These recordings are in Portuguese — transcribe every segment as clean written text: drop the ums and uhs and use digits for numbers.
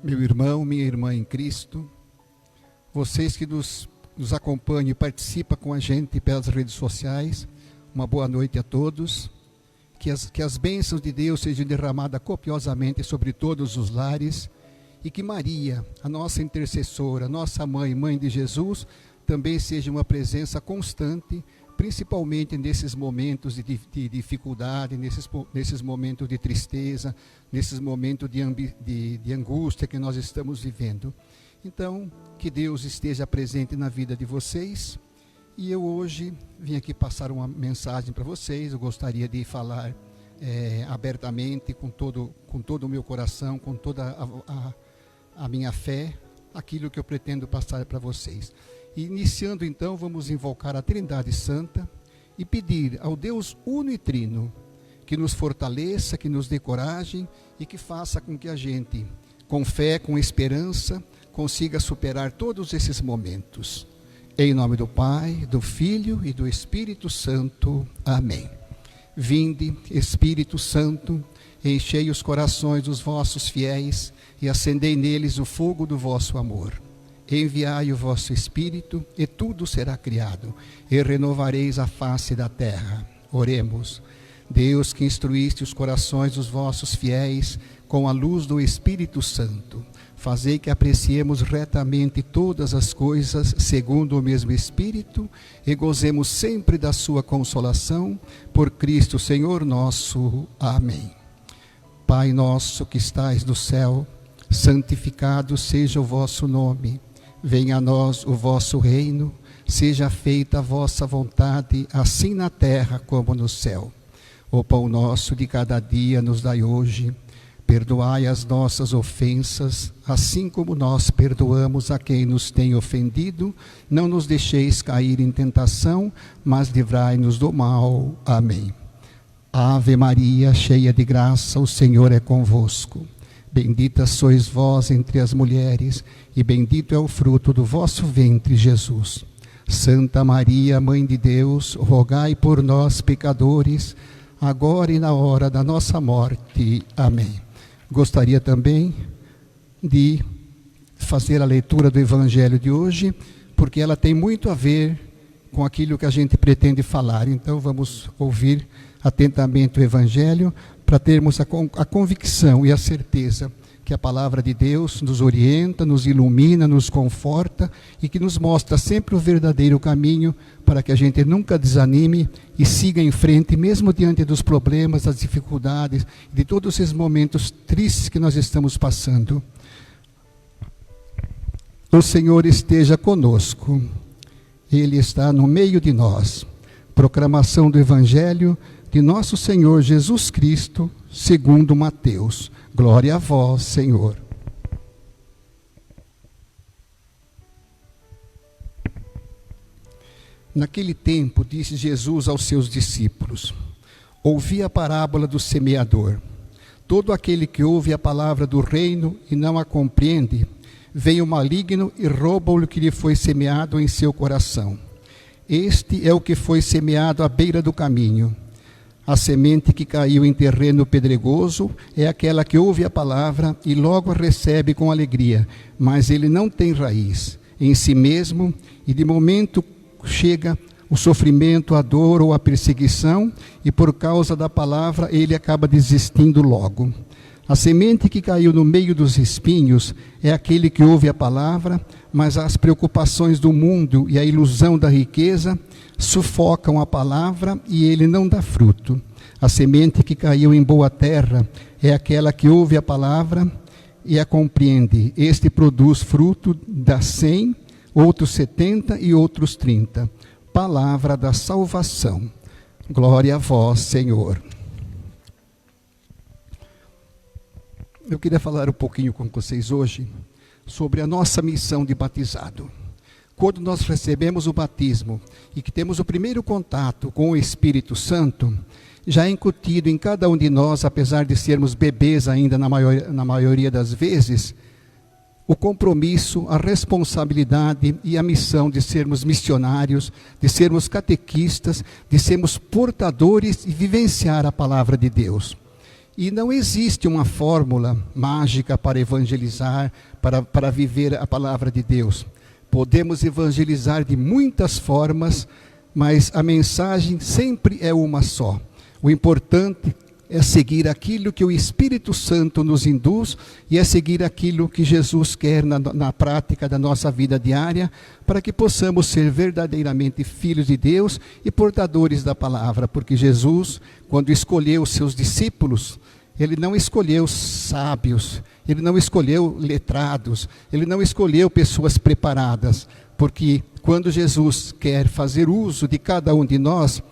Meu irmão, minha irmã em Cristo, vocês que nos acompanham e participam com a gente pelas redes sociais, uma boa noite a todos. Que as bênçãos de Deus sejam derramadas copiosamente sobre todos os lares e que Maria, a nossa intercessora, nossa mãe, mãe de Jesus, também seja uma presença constante, principalmente nesses momentos de dificuldade, nesses momentos de tristeza, nesses momentos de angústia que nós estamos vivendo. Então, que Deus esteja presente na vida de vocês. E eu hoje vim aqui passar uma mensagem para vocês. Eu gostaria de falar abertamente, com todo o meu coração, com toda a minha fé, aquilo que eu pretendo passar para vocês. Iniciando então, vamos invocar a Trindade Santa e pedir ao Deus uno e trino que nos fortaleça, que nos dê coragem e que faça com que a gente, com fé, com esperança, consiga superar todos esses momentos. Em nome do Pai, do Filho e do Espírito Santo. Amém. Vinde, Espírito Santo, enchei os corações dos vossos fiéis e acendei neles o fogo do vosso amor. Enviai o vosso Espírito, e tudo será criado, e renovareis a face da terra. Oremos. Deus, que instruíste os corações dos vossos fiéis com a luz do Espírito Santo, fazei que apreciemos retamente todas as coisas segundo o mesmo Espírito e gozemos sempre da sua consolação, por Cristo Senhor nosso. Amém. Pai nosso que estais no céu, santificado seja o vosso nome. Venha a nós o vosso reino, seja feita a vossa vontade, assim na terra como no céu. O pão nosso de cada dia nos dai hoje. Perdoai as nossas ofensas, assim como nós perdoamos a quem nos tem ofendido. Não nos deixeis cair em tentação, mas livrai-nos do mal. Amém. Ave Maria, cheia de graça, o Senhor é convosco. Bendita sois vós entre as mulheres, e bendito é o fruto do vosso ventre, Jesus. Santa Maria, Mãe de Deus, rogai por nós, pecadores, agora e na hora da nossa morte. Amém. Gostaria também de fazer a leitura do Evangelho de hoje, porque ela tem muito a ver com aquilo que a gente pretende falar. Então vamos ouvir atentamente o Evangelho para termos a convicção e a certeza que a palavra de Deus nos orienta, nos ilumina, nos conforta e que nos mostra sempre o verdadeiro caminho para que a gente nunca desanime e siga em frente, mesmo diante dos problemas, das dificuldades, de todos esses momentos tristes que nós estamos passando. O Senhor esteja conosco, Ele está no meio de nós. Proclamação do Evangelho de nosso Senhor Jesus Cristo, segundo Mateus. Glória a vós, Senhor. Naquele tempo, disse Jesus aos seus discípulos: ouvi a parábola do semeador. Todo aquele que ouve a palavra do reino e não a compreende, vem o maligno e rouba o que lhe foi semeado em seu coração. Este é o que foi semeado à beira do caminho. A semente que caiu em terreno pedregoso é aquela que ouve a palavra e logo a recebe com alegria, mas ele não tem raiz em si mesmo e de momento chega o sofrimento, a dor ou a perseguição e por causa da palavra ele acaba desistindo logo. A semente que caiu no meio dos espinhos é aquele que ouve a palavra, mas as preocupações do mundo e a ilusão da riqueza sufocam a palavra e ele não dá fruto. A semente que caiu em boa terra é aquela que ouve a palavra e a compreende. Este produz fruto, dá 100, outros 70 e outros 30. Palavra da salvação. Glória a vós, Senhor. Eu queria falar um pouquinho com vocês hoje sobre a nossa missão de batizado. Quando nós recebemos o batismo e que temos o primeiro contato com o Espírito Santo, já é incutido em cada um de nós, apesar de sermos bebês ainda na maioria das vezes, o compromisso, a responsabilidade e a missão de sermos missionários, de sermos catequistas, de sermos portadores e vivenciar a palavra de Deus. E não existe uma fórmula mágica para evangelizar, para viver a palavra de Deus. Podemos evangelizar de muitas formas, mas a mensagem sempre é uma só. O importante é seguir aquilo que o Espírito Santo nos induz e é seguir aquilo que Jesus quer na prática da nossa vida diária, para que possamos ser verdadeiramente filhos de Deus e portadores da palavra. Porque Jesus, quando escolheu os seus discípulos, Ele não escolheu sábios, Ele não escolheu letrados, Ele não escolheu pessoas preparadas, porque quando Jesus quer fazer uso de cada um de nós,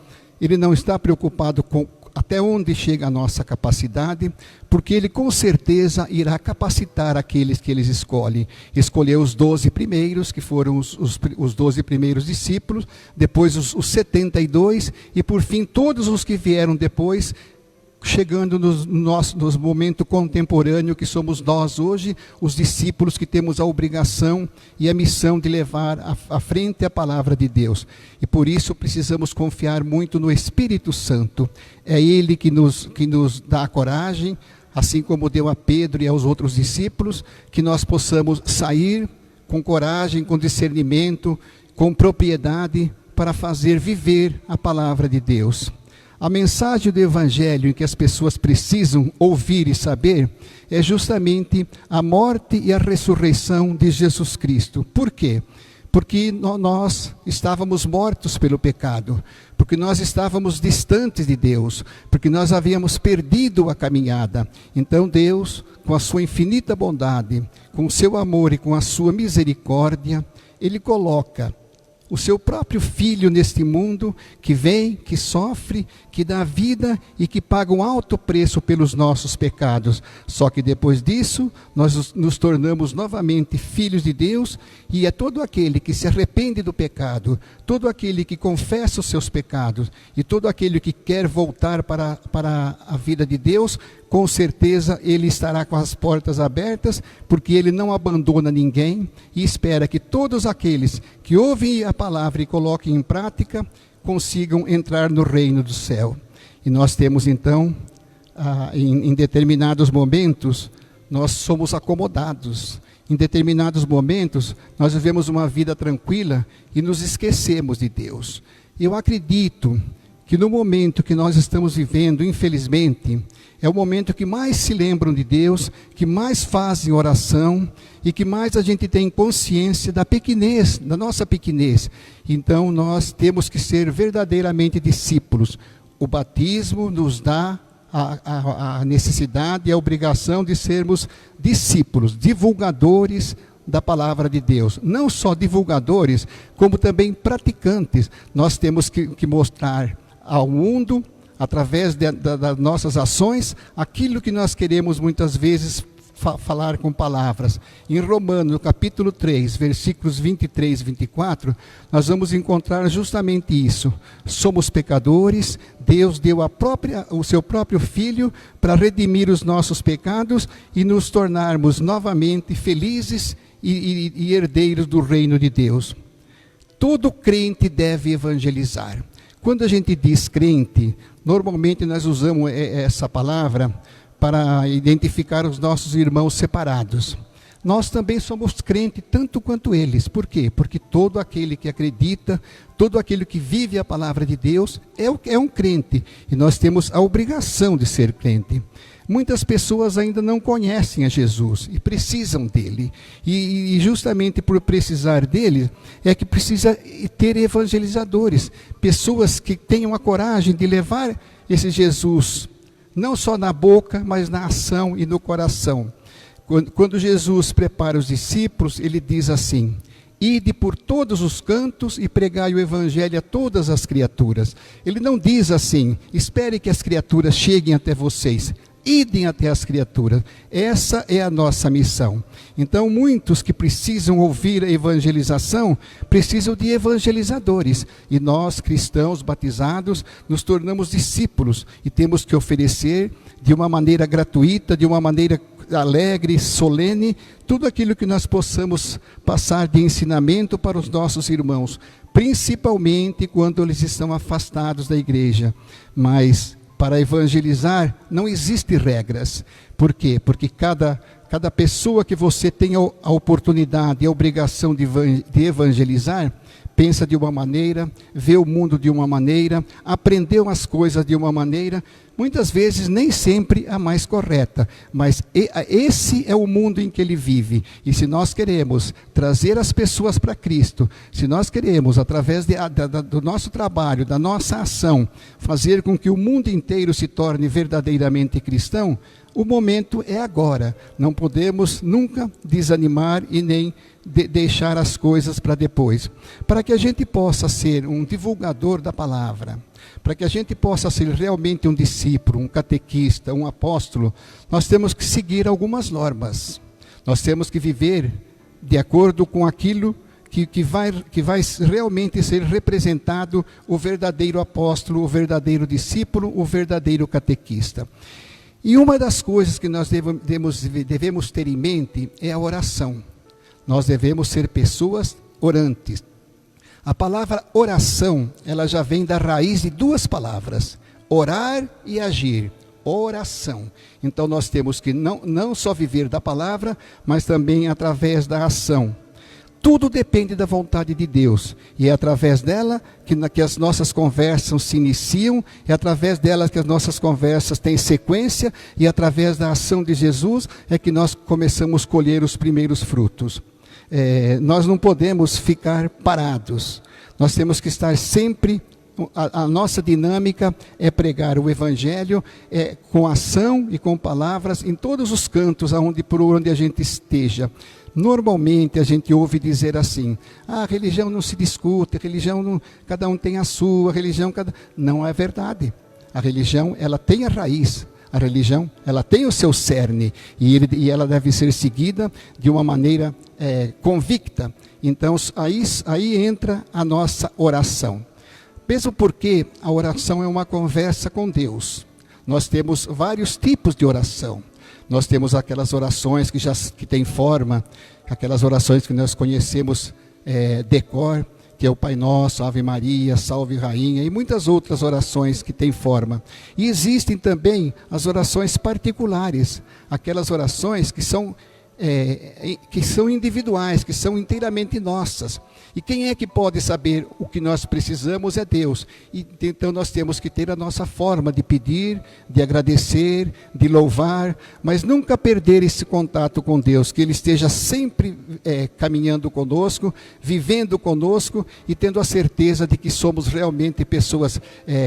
Ele não está preocupado com até onde chega a nossa capacidade, porque Ele com certeza irá capacitar aqueles que Ele escolhe. Escolheu os 12 primeiros, que foram os 12 primeiros discípulos, depois os 72, e por fim todos os que vieram depois, chegando no momento contemporâneo que somos nós hoje, os discípulos que temos a obrigação e a missão de levar à frente a palavra de Deus. E por isso precisamos confiar muito no Espírito Santo. É Ele que nos dá a coragem, assim como deu a Pedro e aos outros discípulos, que nós possamos sair com coragem, com discernimento, com propriedade, para fazer viver a palavra de Deus. A mensagem do Evangelho em que as pessoas precisam ouvir e saber é justamente a morte e a ressurreição de Jesus Cristo. Por quê? Porque nós estávamos mortos pelo pecado, porque nós estávamos distantes de Deus, porque nós havíamos perdido a caminhada. Então Deus, com a sua infinita bondade, com o seu amor e com a sua misericórdia, Ele coloca o seu próprio Filho neste mundo, que vem, que sofre, que dá vida e que paga um alto preço pelos nossos pecados. Só que depois disso, nós nos tornamos novamente filhos de Deus, e é todo aquele que se arrepende do pecado, todo aquele que confessa os seus pecados, e todo aquele que quer voltar para a vida de Deus, com certeza Ele estará com as portas abertas, porque Ele não abandona ninguém e espera que todos aqueles que ouvem a palavra e coloquem em prática, consigam entrar no reino do céu. E nós temos então, em determinados momentos, nós somos acomodados. Em determinados momentos, nós vivemos uma vida tranquila e nos esquecemos de Deus. Eu acredito que no momento que nós estamos vivendo, infelizmente, é o momento que mais se lembram de Deus, que mais fazem oração e que mais a gente tem consciência da pequenez, da nossa pequenez. Então nós temos que ser verdadeiramente discípulos. O batismo nos dá a necessidade e a obrigação de sermos discípulos, divulgadores da palavra de Deus. Não só divulgadores, como também praticantes. Nós temos que mostrar ao mundo, através das nossas ações, aquilo que nós queremos muitas vezes falar com palavras. Em Romanos, no capítulo 3, versículos 23 e 24, nós vamos encontrar justamente isso. Somos pecadores, Deus deu o seu próprio Filho para redimir os nossos pecados e nos tornarmos novamente felizes e herdeiros do reino de Deus. Todo crente deve evangelizar. Quando a gente diz crente, normalmente nós usamos essa palavra para identificar os nossos irmãos separados. Nós também somos crentes tanto quanto eles. Por quê? Porque todo aquele que acredita, todo aquele que vive a palavra de Deus é um crente. E nós temos a obrigação de ser crente. Muitas pessoas ainda não conhecem a Jesus e precisam dele. E justamente por precisar dele, é que precisa ter evangelizadores. Pessoas que tenham a coragem de levar esse Jesus, não só na boca, mas na ação e no coração. Quando Jesus prepara os discípulos, ele diz assim: ide por todos os cantos e pregai o evangelho a todas as criaturas. Ele não diz assim: espere que as criaturas cheguem até vocês. Idem até as criaturas. Essa é a nossa missão. Então muitos que precisam ouvir a evangelização, precisam de evangelizadores. E nós, cristãos batizados, nos tornamos discípulos. E temos que oferecer de uma maneira gratuita, de uma maneira alegre, solene, tudo aquilo que nós possamos passar de ensinamento para os nossos irmãos, principalmente quando eles estão afastados da igreja. Mas para evangelizar não existem regras. Por quê? Porque cada pessoa que você tem a oportunidade e a obrigação de evangelizar, pensa de uma maneira, vê o mundo de uma maneira, aprendeu as coisas de uma maneira, muitas vezes nem sempre a mais correta, mas esse é o mundo em que ele vive. E se nós queremos trazer as pessoas para Cristo, se nós queremos, através do nosso trabalho, da nossa ação, fazer com que o mundo inteiro se torne verdadeiramente cristão, o momento é agora. Não podemos nunca desanimar e nem deixar as coisas para depois. Para que a gente possa ser um divulgador da palavra, para que a gente possa ser realmente um discípulo, um catequista, um apóstolo, nós temos que seguir algumas normas. Nós temos que viver de acordo com aquilo que vai realmente ser representado o verdadeiro apóstolo, o verdadeiro discípulo, o verdadeiro catequista. E uma das coisas que nós devemos ter em mente é a oração. Nós devemos ser pessoas orantes. A palavra oração, ela já vem da raiz de duas palavras, orar e agir. Oração. Então nós temos que não só viver da palavra, mas também através da ação. Tudo depende da vontade de Deus. E é através dela que as nossas conversas se iniciam, é através dela que as nossas conversas têm sequência, e através da ação de Jesus é que nós começamos a colher os primeiros frutos. Nós não podemos ficar parados. Nós temos que estar sempre... A nossa dinâmica é pregar o Evangelho com ação e com palavras em todos os cantos por onde a gente esteja. Normalmente a gente ouve dizer assim: a religião não se discute, cada um tem a sua religião. Não é verdade. A religião, ela tem a raiz. A religião, ela tem o seu cerne e ela deve ser seguida de uma maneira convicta. Então aí entra a nossa oração. Mesmo porque a oração é uma conversa com Deus. Nós temos vários tipos de oração. Nós temos aquelas orações que têm forma, aquelas orações que nós conhecemos de cor, que é o Pai Nosso, Ave Maria, Salve Rainha, e muitas outras orações que têm forma. E existem também as orações particulares, aquelas orações que são individuais, que são inteiramente nossas. E quem é que pode saber o que nós precisamos é Deus. E então nós temos que ter a nossa forma de pedir, de agradecer, de louvar, mas nunca perder esse contato com Deus, que Ele esteja sempre caminhando conosco, vivendo conosco e tendo a certeza de que somos realmente pessoas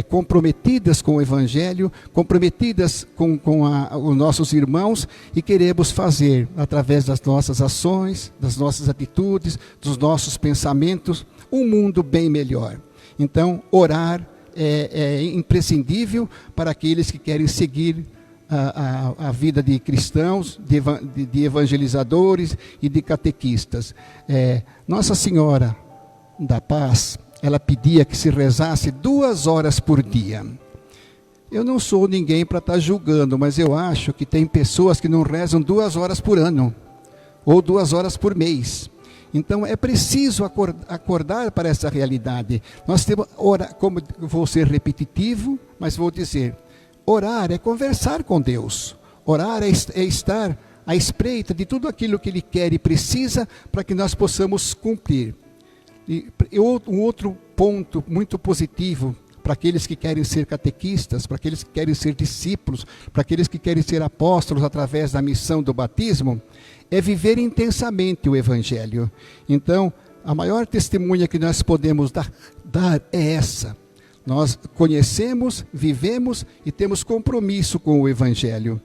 comprometidas com o Evangelho, comprometidas com os nossos irmãos, e queremos fazer, através das nossas ações, das nossas atitudes, dos nossos pensamentos, um mundo bem melhor. Então, orar é imprescindível para aqueles que querem seguir a vida de cristãos, de evangelizadores e de catequistas. Nossa Senhora da Paz, ela pedia que se rezasse 2 horas por dia. Eu não sou ninguém para estar julgando, mas eu acho que tem pessoas que não rezam 2 horas por ano, ou 2 horas por mês. Então é preciso acordar para essa realidade. Nós temos, como vou ser repetitivo, mas vou dizer, orar é conversar com Deus. Orar é estar à espreita de tudo aquilo que Ele quer e precisa para que nós possamos cumprir. E um outro ponto muito positivo para aqueles que querem ser catequistas, para aqueles que querem ser discípulos, para aqueles que querem ser apóstolos através da missão do batismo, é viver intensamente o Evangelho. Então, a maior testemunha que nós podemos dar é essa. Nós conhecemos, vivemos e temos compromisso com o Evangelho.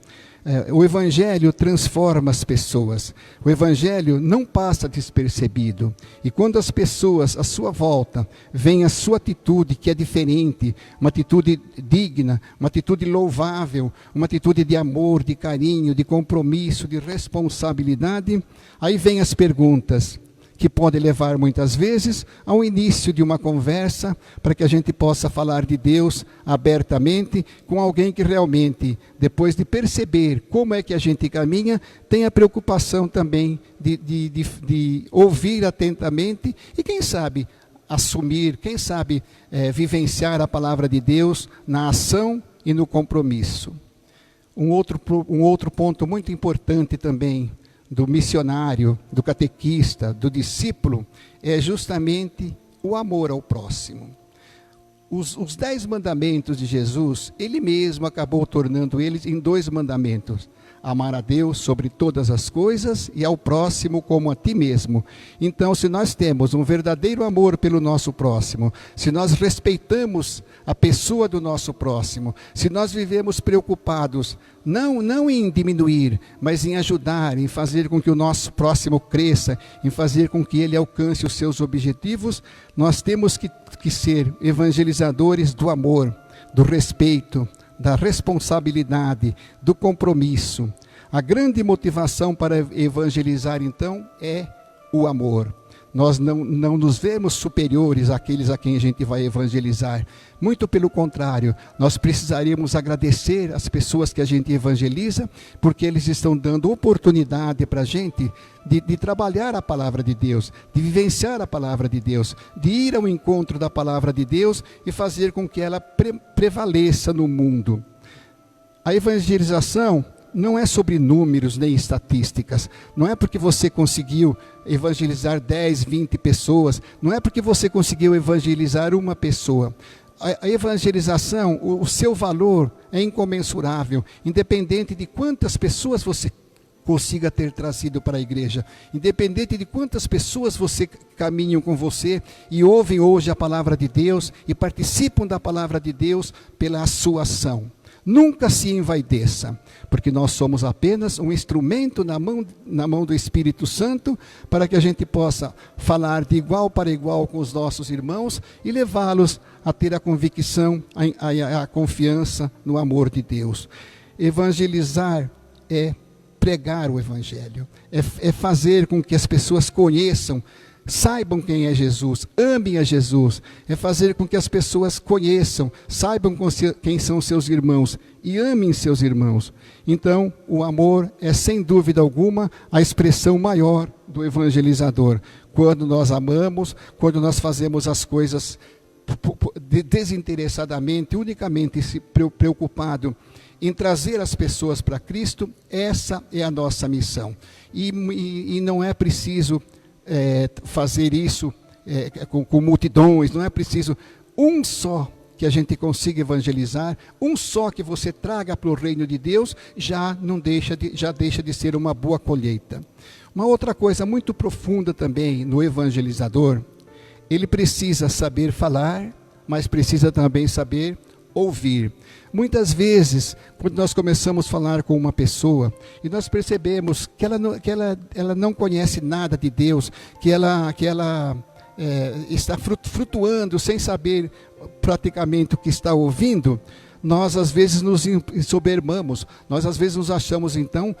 O Evangelho transforma as pessoas. O Evangelho não passa despercebido. E quando as pessoas à sua volta veem a sua atitude, que é diferente, uma atitude digna, uma atitude louvável, uma atitude de amor, de carinho, de compromisso, de responsabilidade, aí vem as perguntas: que pode levar muitas vezes ao início de uma conversa, para que a gente possa falar de Deus abertamente com alguém que realmente, depois de perceber como é que a gente caminha, tem a preocupação também de ouvir atentamente e, quem sabe, assumir, quem sabe, vivenciar a palavra de Deus na ação e no compromisso. Um outro ponto muito importante também do missionário, do catequista, do discípulo, é justamente o amor ao próximo. Os 10 mandamentos de Jesus, ele mesmo acabou tornando eles em 2 mandamentos. Amar a Deus sobre todas as coisas e ao próximo como a ti mesmo. Então, se nós temos um verdadeiro amor pelo nosso próximo, se nós respeitamos a pessoa do nosso próximo, se nós vivemos preocupados, não em diminuir, mas em ajudar, em fazer com que o nosso próximo cresça, em fazer com que ele alcance os seus objetivos, nós temos que ser evangelizadores do amor, do respeito, da responsabilidade, do compromisso. A grande motivação para evangelizar, então, é o amor. Nós não nos vemos superiores àqueles a quem a gente vai evangelizar. Muito pelo contrário, nós precisaríamos agradecer as pessoas que a gente evangeliza, porque eles estão dando oportunidade para a gente de trabalhar a palavra de Deus, de vivenciar a palavra de Deus, de ir ao encontro da palavra de Deus e fazer com que ela prevaleça no mundo. A evangelização não é sobre números nem estatísticas, não é porque você conseguiu evangelizar 10, 20 pessoas, não é porque você conseguiu evangelizar uma pessoa. A evangelização, o seu valor é incomensurável, independente de quantas pessoas você consiga ter trazido para a igreja, independente de quantas pessoas você caminham com você e ouvem hoje a palavra de Deus e participam da palavra de Deus pela sua ação. Nunca se envaideça, porque nós somos apenas um instrumento na mão do Espírito Santo, para que a gente possa falar de igual para igual com os nossos irmãos e levá-los a ter a convicção, a confiança no amor de Deus. Evangelizar é pregar o Evangelho, é fazer com que as pessoas conheçam, saibam quem é Jesus, amem a Jesus, é fazer com que as pessoas conheçam, saibam quem são seus irmãos e amem seus irmãos. Então, o amor é, sem dúvida alguma, a expressão maior do evangelizador. Quando nós amamos, quando nós fazemos as coisas desinteressadamente, unicamente se preocupado em trazer as pessoas para Cristo, essa é a nossa missão. E não é preciso fazer isso com multidões, não é preciso um só que a gente consiga evangelizar, um só que você traga para o reino de Deus, já deixa de ser uma boa colheita. Uma outra coisa muito profunda também no evangelizador, ele precisa saber falar, mas precisa também saber ouvir. Muitas vezes, quando nós começamos a falar com uma pessoa e nós percebemos que ela não conhece nada de Deus, que ela está flutuando sem saber praticamente o que está ouvindo, nós às vezes nos ensoberbamos, nós às vezes nos achamos então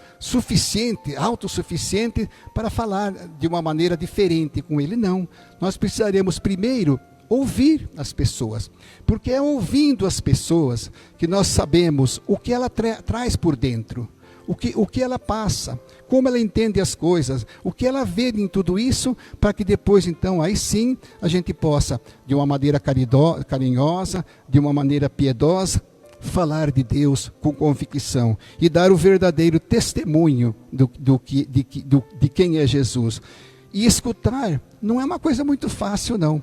autossuficiente para falar de uma maneira diferente com ele. Não, nós precisaremos primeiro ouvir as pessoas, porque é ouvindo as pessoas que nós sabemos o que ela traz por dentro, o que ela passa, como ela entende as coisas, o que ela vê em tudo isso, para que depois então, aí sim, a gente possa, de uma maneira carinhosa, de uma maneira piedosa, falar de Deus com convicção e dar o verdadeiro testemunho de quem é Jesus. E escutar não é uma coisa muito fácil, não.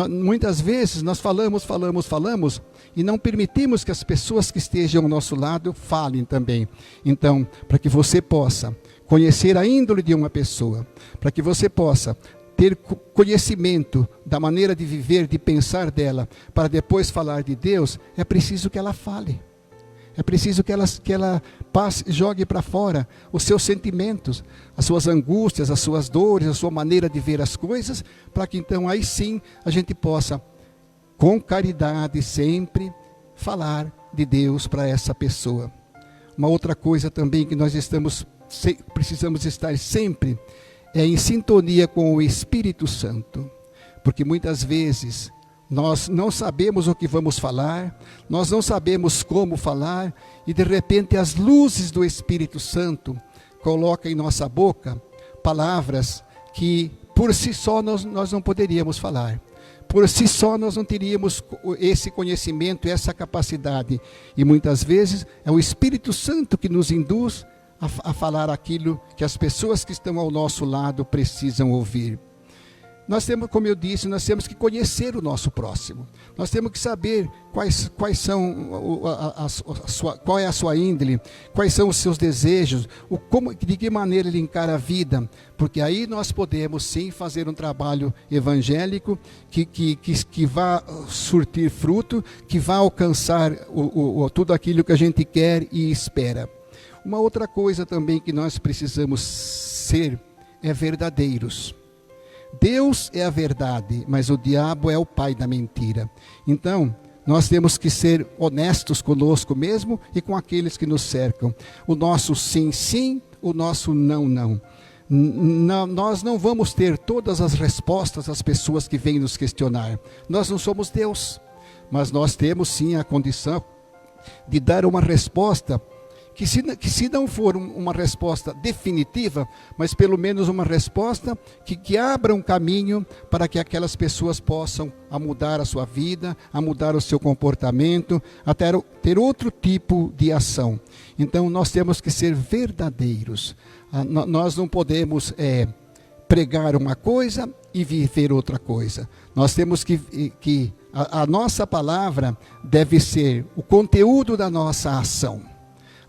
Muitas vezes nós falamos e não permitimos que as pessoas que estejam ao nosso lado falem também. Então, para que você possa conhecer a índole de uma pessoa, para que você possa ter conhecimento da maneira de viver, de pensar dela, para depois falar de Deus, é preciso que ela fale. É preciso que ela passe, jogue para fora os seus sentimentos, as suas angústias, as suas dores, a sua maneira de ver as coisas, para que então aí sim a gente possa, com caridade sempre, falar de Deus para essa pessoa. Uma outra coisa também que nós precisamos estar sempre, é em sintonia com o Espírito Santo, porque muitas vezes nós não sabemos o que vamos falar, nós não sabemos como falar, e de repente as luzes do Espírito Santo colocam em nossa boca palavras que por si só nós não poderíamos falar. Por si só nós não teríamos esse conhecimento, essa capacidade. E muitas vezes é o Espírito Santo que nos induz a falar aquilo que as pessoas que estão ao nosso lado precisam ouvir. Nós temos, como eu disse, nós temos que conhecer o nosso próximo. Nós temos que saber quais são qual é a sua índole, quais são os seus desejos, de que maneira ele encara a vida. Porque aí nós podemos sim fazer um trabalho evangélico que vá surtir fruto, que vá alcançar tudo aquilo que a gente quer e espera. Uma outra coisa também que nós precisamos ser é verdadeiros. Deus é a verdade, mas o diabo é o pai da mentira. Então, nós temos que ser honestos conosco mesmo e com aqueles que nos cercam. O nosso sim, sim, o nosso não, não. Nós não vamos ter todas as respostas às pessoas que vêm nos questionar. Nós não somos Deus, mas nós temos sim a condição de dar uma resposta que se não for uma resposta definitiva, mas pelo menos uma resposta que abra um caminho para que aquelas pessoas possam a mudar a sua vida, a mudar o seu comportamento, até ter outro tipo de ação. Então nós temos que ser verdadeiros. Nós não podemos pregar uma coisa e viver outra coisa. Nós temos que a nossa palavra deve ser o conteúdo da nossa ação.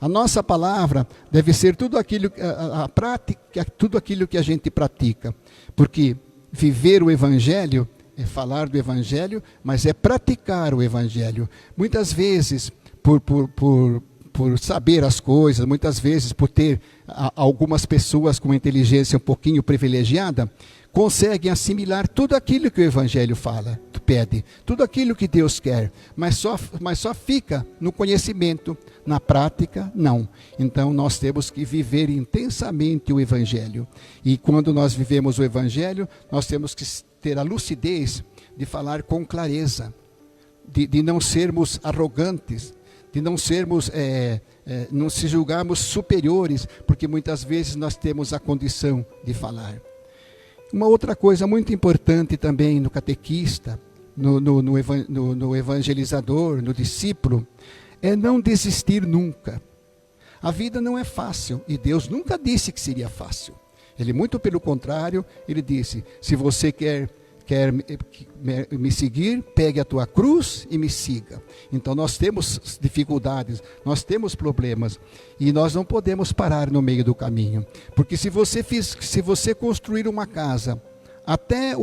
A nossa palavra deve ser tudo aquilo, a prática, tudo aquilo que a gente pratica. Porque viver o Evangelho é falar do Evangelho, mas é praticar o Evangelho. Muitas vezes, por saber as coisas, muitas vezes por ter algumas pessoas com uma inteligência um pouquinho privilegiada, conseguem assimilar tudo aquilo que o Evangelho pede, tudo aquilo que Deus quer, mas só fica no conhecimento, na prática, não. Então nós temos que viver intensamente o Evangelho. E quando nós vivemos o Evangelho, nós temos que ter a lucidez de falar com clareza, de não sermos arrogantes, de não sermos, não se julgarmos superiores, porque muitas vezes nós temos a condição de falar. Uma outra coisa muito importante também no catequista, no evangelizador, no discípulo, é não desistir nunca. A vida não é fácil e Deus nunca disse que seria fácil. Ele, muito pelo contrário, ele disse: se você quer me seguir, pegue a tua cruz e me siga. Então nós temos dificuldades, nós temos problemas e nós não podemos parar no meio do caminho, porque se você construir uma casa até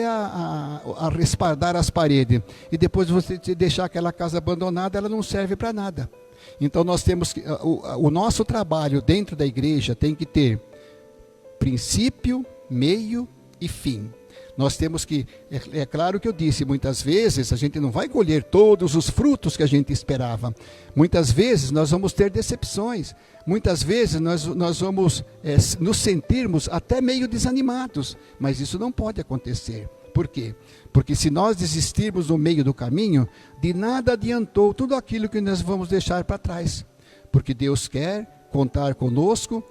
a respaldar as paredes e depois você deixar aquela casa abandonada, ela não serve para nada. Então nós temos que o nosso trabalho dentro da igreja tem que ter princípio, meio e fim. Nós temos que, é claro que eu disse, muitas vezes a gente não vai colher todos os frutos que a gente esperava. Muitas vezes nós vamos ter decepções. Muitas vezes nós vamos nos sentirmos até meio desanimados. Mas isso não pode acontecer. Por quê? Porque se nós desistirmos no meio do caminho, de nada adiantou tudo aquilo que nós vamos deixar para trás. Porque Deus quer contar conosco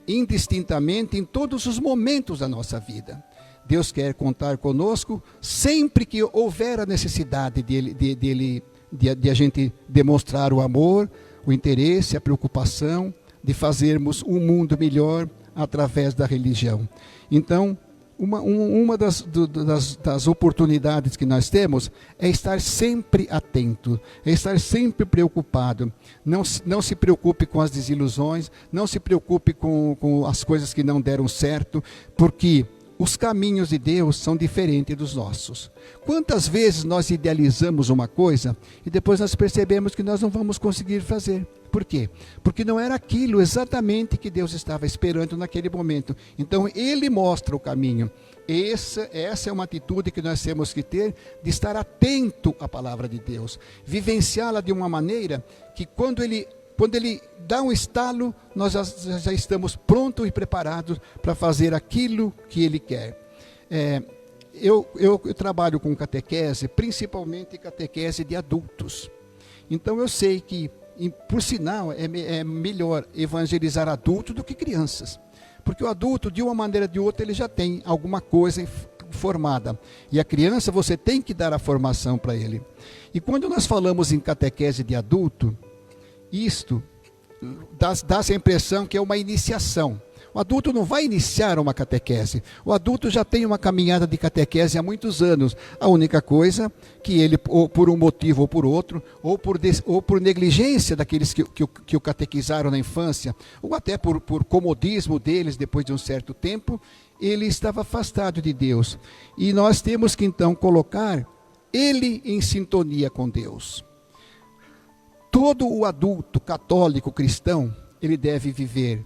indistintamente em todos os momentos da nossa vida. Deus quer contar conosco sempre que houver a necessidade de a gente demonstrar o amor, o interesse, a preocupação, de fazermos um mundo melhor através da religião. Então, uma das oportunidades que nós temos é estar sempre atento, é estar sempre preocupado. Não se preocupe com as desilusões, não se preocupe com as coisas que não deram certo, porque os caminhos de Deus são diferentes dos nossos. Quantas vezes nós idealizamos uma coisa e depois nós percebemos que nós não vamos conseguir fazer? Por quê? Porque não era aquilo exatamente que Deus estava esperando naquele momento. Então Ele mostra o caminho. Essa é uma atitude que nós temos que ter, de estar atento à palavra de Deus. Vivenciá-la de uma maneira que quando Ele quando ele dá um estalo, nós já estamos prontos e preparados para fazer aquilo que ele quer. Eu trabalho com catequese, principalmente catequese de adultos. Então eu sei que, por sinal, é melhor evangelizar adultos do que crianças. Porque o adulto, de uma maneira ou de outra, ele já tem alguma coisa formada. E a criança, você tem que dar a formação para ele. E quando nós falamos em catequese de adulto, isto dá essa impressão que é uma iniciação. O adulto não vai iniciar uma catequese. O adulto já tem uma caminhada de catequese há muitos anos. A única coisa que ele, ou por um motivo ou por outro, ou por negligência daqueles que o catequizaram na infância, ou até por comodismo deles depois de um certo tempo, ele estava afastado de Deus. E nós temos que então colocar ele em sintonia com Deus. Todo o adulto católico cristão, ele deve viver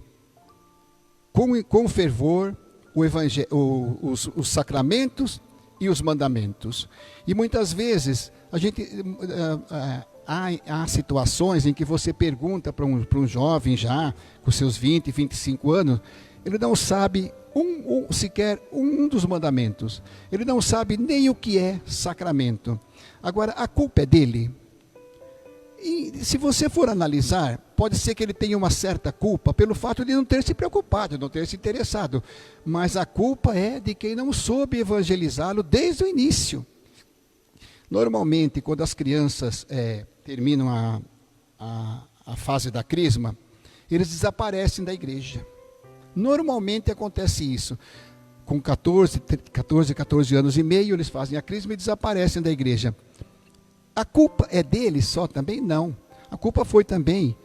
com fervor os sacramentos e os mandamentos. E muitas vezes há situações em que você pergunta para um jovem já, com seus 20, 25 anos, ele não sabe sequer um dos mandamentos. Ele não sabe nem o que é sacramento. Agora, a culpa é dele. E se você for analisar, pode ser que ele tenha uma certa culpa pelo fato de não ter se preocupado, não ter se interessado. Mas a culpa é de quem não soube evangelizá-lo desde o início. Normalmente, quando as crianças terminam a fase da crisma, eles desaparecem da igreja. Normalmente acontece isso. Com 14 anos e meio, eles fazem a crisma e desaparecem da igreja. A culpa é deles só também? Não. A culpa foi também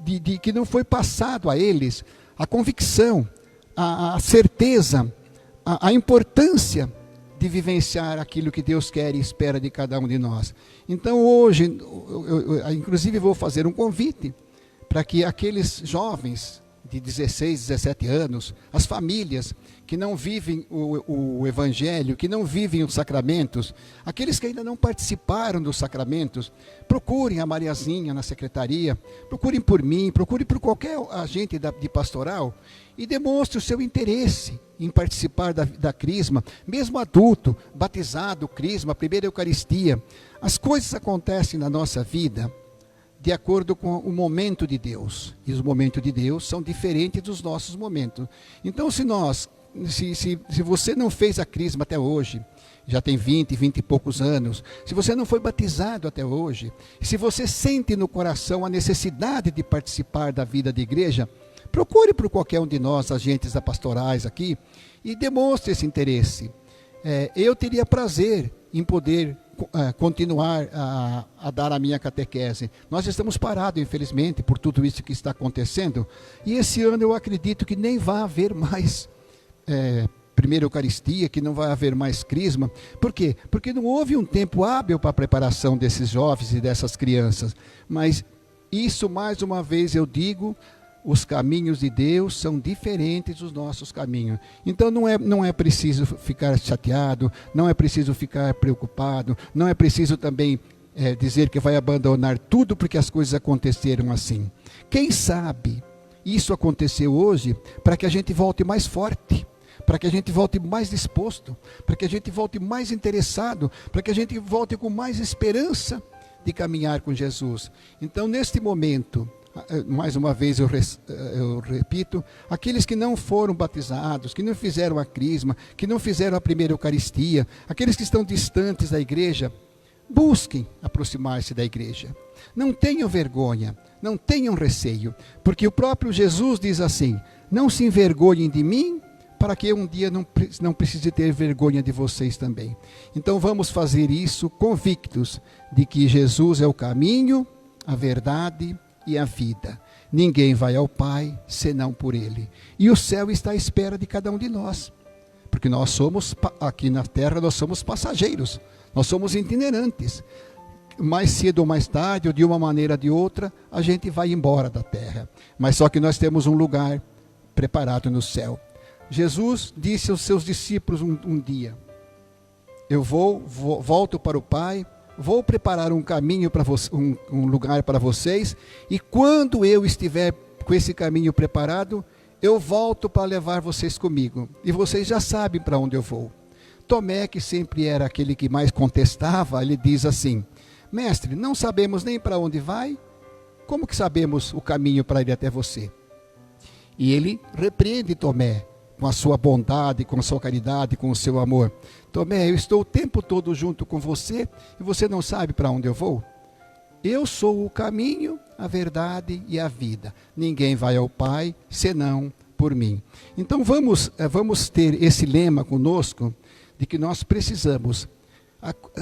de que não foi passado a eles a convicção, a certeza, a importância de vivenciar aquilo que Deus quer e espera de cada um de nós. Então hoje, eu inclusive vou fazer um convite para que aqueles jovens de 16, 17 anos, as famílias que não vivem o Evangelho, que não vivem os sacramentos, aqueles que ainda não participaram dos sacramentos, procurem a Mariazinha na secretaria, procurem por mim, procurem por qualquer agente de pastoral e demonstre o seu interesse em participar da crisma, mesmo adulto, batizado, crisma, primeira Eucaristia. As coisas acontecem na nossa vida de acordo com o momento de Deus. E os momentos de Deus são diferentes dos nossos momentos. Então, se você não fez a crisma até hoje, já tem 20 e poucos anos, se você não foi batizado até hoje, se você sente no coração a necessidade de participar da vida da igreja, procure por qualquer um de nós, agentes da pastorais aqui, e demonstre esse interesse. Eu teria prazer em poder continuar a dar a minha catequese. Nós estamos parados, infelizmente, por tudo isso que está acontecendo, e esse ano eu acredito que nem vai haver mais primeira Eucaristia, que não vai haver mais crisma. Por quê? Porque não houve um tempo hábil para a preparação desses jovens e dessas crianças. Mas isso, mais uma vez, eu digo, os caminhos de Deus são diferentes dos nossos caminhos. Então não é preciso ficar chateado, não é preciso ficar preocupado, não é preciso também dizer que vai abandonar tudo porque as coisas aconteceram assim. Quem sabe isso aconteceu hoje para que a gente volte mais forte, para que a gente volte mais disposto, para que a gente volte mais interessado, para que a gente volte com mais esperança de caminhar com Jesus. Então, neste momento, mais uma vez eu repito, aqueles que não foram batizados, que não fizeram a crisma, que não fizeram a primeira Eucaristia, aqueles que estão distantes da igreja, busquem aproximar-se da igreja. Não tenham vergonha, não tenham receio, porque o próprio Jesus diz assim: não se envergonhem de mim, para que um dia não precise ter vergonha de vocês também. Então vamos fazer isso convictos de que Jesus é o caminho, a verdade e a vida. Ninguém vai ao Pai senão por Ele. E o céu está à espera de cada um de nós. Porque nós somos, aqui na terra, nós somos passageiros. Nós somos itinerantes. Mais cedo ou mais tarde, ou de uma maneira ou de outra, a gente vai embora da terra. Mas só que nós temos um lugar preparado no céu. Jesus disse aos seus discípulos um dia: eu volto para o Pai, vou preparar um caminho para um lugar para vocês, e quando eu estiver com esse caminho preparado, eu volto para levar vocês comigo, e vocês já sabem para onde eu vou. Tomé, que sempre era aquele que mais contestava, ele diz assim: mestre, não sabemos nem para onde vai, como que sabemos o caminho para ir até você? E ele repreende Tomé, com a sua bondade, com a sua caridade, com o seu amor. Tomé, eu estou o tempo todo junto com você e você não sabe para onde eu vou? Eu sou o caminho, a verdade e a vida. Ninguém vai ao Pai senão por mim. Então vamos ter esse lema conosco, de que nós precisamos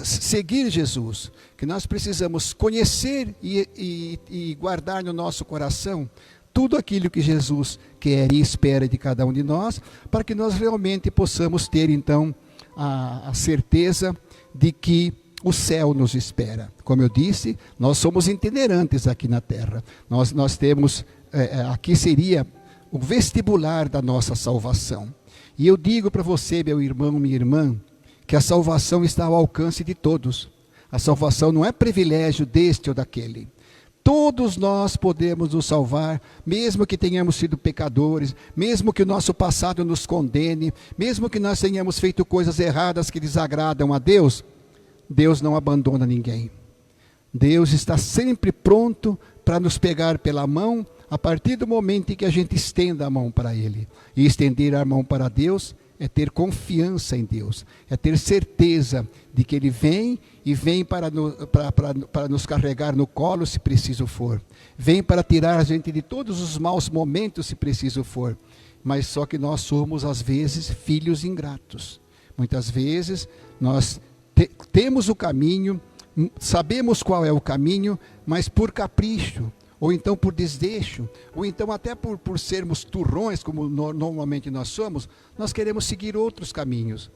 seguir Jesus, que nós precisamos conhecer e guardar no nosso coração tudo aquilo que Jesus quer e espera de cada um de nós, para que nós realmente possamos ter então a certeza de que o céu nos espera. Como eu disse, nós somos itinerantes aqui na terra. Nós temos, aqui seria o vestibular da nossa salvação. E eu digo para você, meu irmão, minha irmã, que a salvação está ao alcance de todos. A salvação não é privilégio deste ou daquele. Todos nós podemos nos salvar, mesmo que tenhamos sido pecadores, mesmo que o nosso passado nos condene, mesmo que nós tenhamos feito coisas erradas que desagradam a Deus. Deus não abandona ninguém. Deus está sempre pronto para nos pegar pela mão, a partir do momento em que a gente estenda a mão para Ele. E estender a mão para Deus é ter confiança em Deus, é ter certeza de que Ele vem e vem para nos carregar no colo se preciso for. Vem para tirar a gente de todos os maus momentos se preciso for. Mas só que nós somos às vezes filhos ingratos. Muitas vezes nós temos o caminho, sabemos qual é o caminho, mas por capricho, ou então por desleixo, ou então até por sermos turrões, como normalmente nós somos, nós queremos seguir outros caminhos.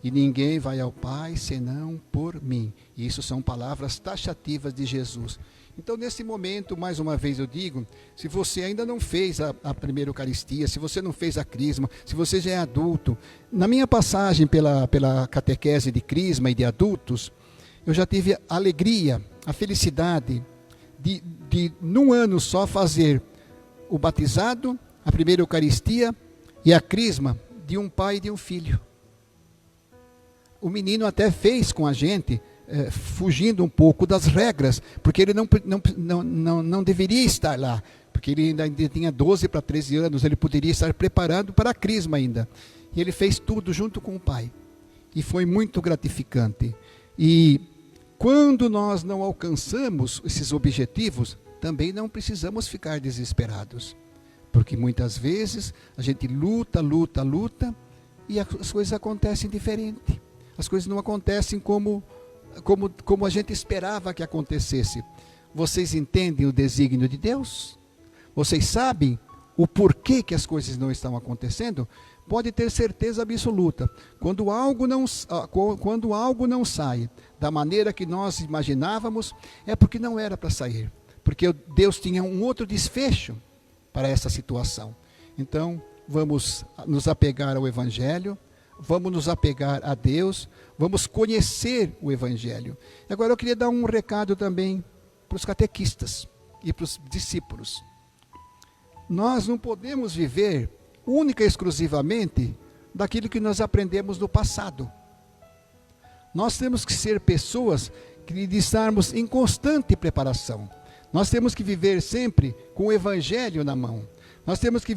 E ninguém vai ao Pai senão por mim. E isso são palavras taxativas de Jesus. Então, nesse momento, mais uma vez eu digo, se você ainda não fez a primeira Eucaristia, se você não fez a Crisma, se você já é adulto, na minha passagem pela catequese de Crisma e de adultos, eu já tive a alegria, a felicidade de num ano só fazer o batizado, a primeira Eucaristia e a Crisma de um pai e de um filho. O menino até fez com a gente, fugindo um pouco das regras, porque ele não deveria estar lá, porque ele ainda tinha 12 para 13 anos, ele poderia estar preparando para a Crisma ainda. E ele fez tudo junto com o pai. E foi muito gratificante. E quando nós não alcançamos esses objetivos, também não precisamos ficar desesperados. Porque muitas vezes a gente luta e as coisas acontecem diferente. As coisas não acontecem como a gente esperava que acontecesse. Vocês entendem o desígnio de Deus? Vocês sabem o porquê que as coisas não estão acontecendo? Pode ter certeza absoluta. Quando algo não sai da maneira que nós imaginávamos, é porque não era para sair. Porque Deus tinha um outro desfecho para essa situação. Então, vamos nos apegar ao Evangelho, vamos nos apegar a Deus, vamos conhecer o Evangelho. Agora eu queria dar um recado também para os catequistas e para os discípulos. Nós não podemos viver única e exclusivamente daquilo que nós aprendemos no passado. Nós temos que ser pessoas que estarmos em constante preparação. Nós temos que viver sempre com o Evangelho na mão. Nós temos que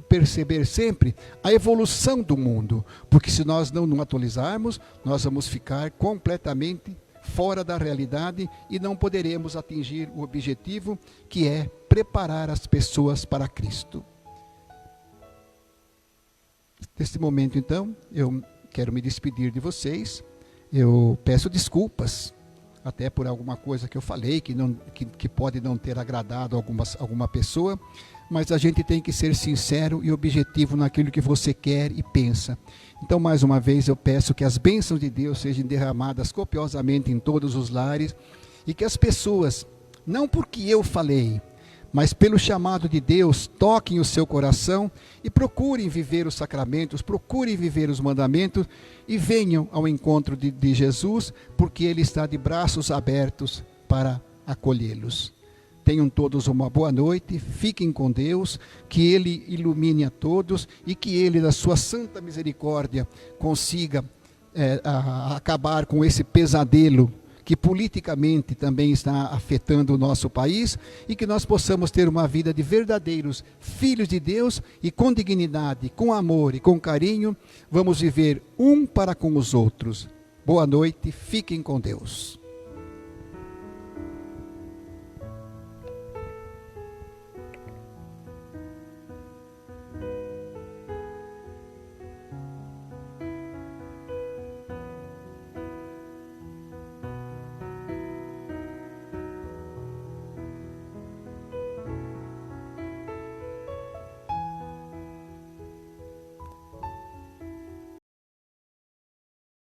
perceber sempre a evolução do mundo, porque se nós não nos atualizarmos, nós vamos ficar completamente fora da realidade e não poderemos atingir o objetivo, que é preparar as pessoas para Cristo. Neste momento, então, eu quero me despedir de vocês. Eu peço desculpas, até por alguma coisa que eu falei, que pode não ter agradado alguma pessoa, mas a gente tem que ser sincero e objetivo naquilo que você quer e pensa. Então, mais uma vez, eu peço que as bênçãos de Deus sejam derramadas copiosamente em todos os lares, e que as pessoas, não porque eu falei, mas pelo chamado de Deus, toquem o seu coração e procurem viver os sacramentos, procurem viver os mandamentos e venham ao encontro de Jesus, porque Ele está de braços abertos para acolhê-los. Tenham todos uma boa noite, fiquem com Deus, que Ele ilumine a todos e que Ele, da sua santa misericórdia, consiga acabar com esse pesadelo que politicamente também está afetando o nosso país, e que nós possamos ter uma vida de verdadeiros filhos de Deus e com dignidade, com amor e com carinho, vamos viver um para com os outros. Boa noite, fiquem com Deus.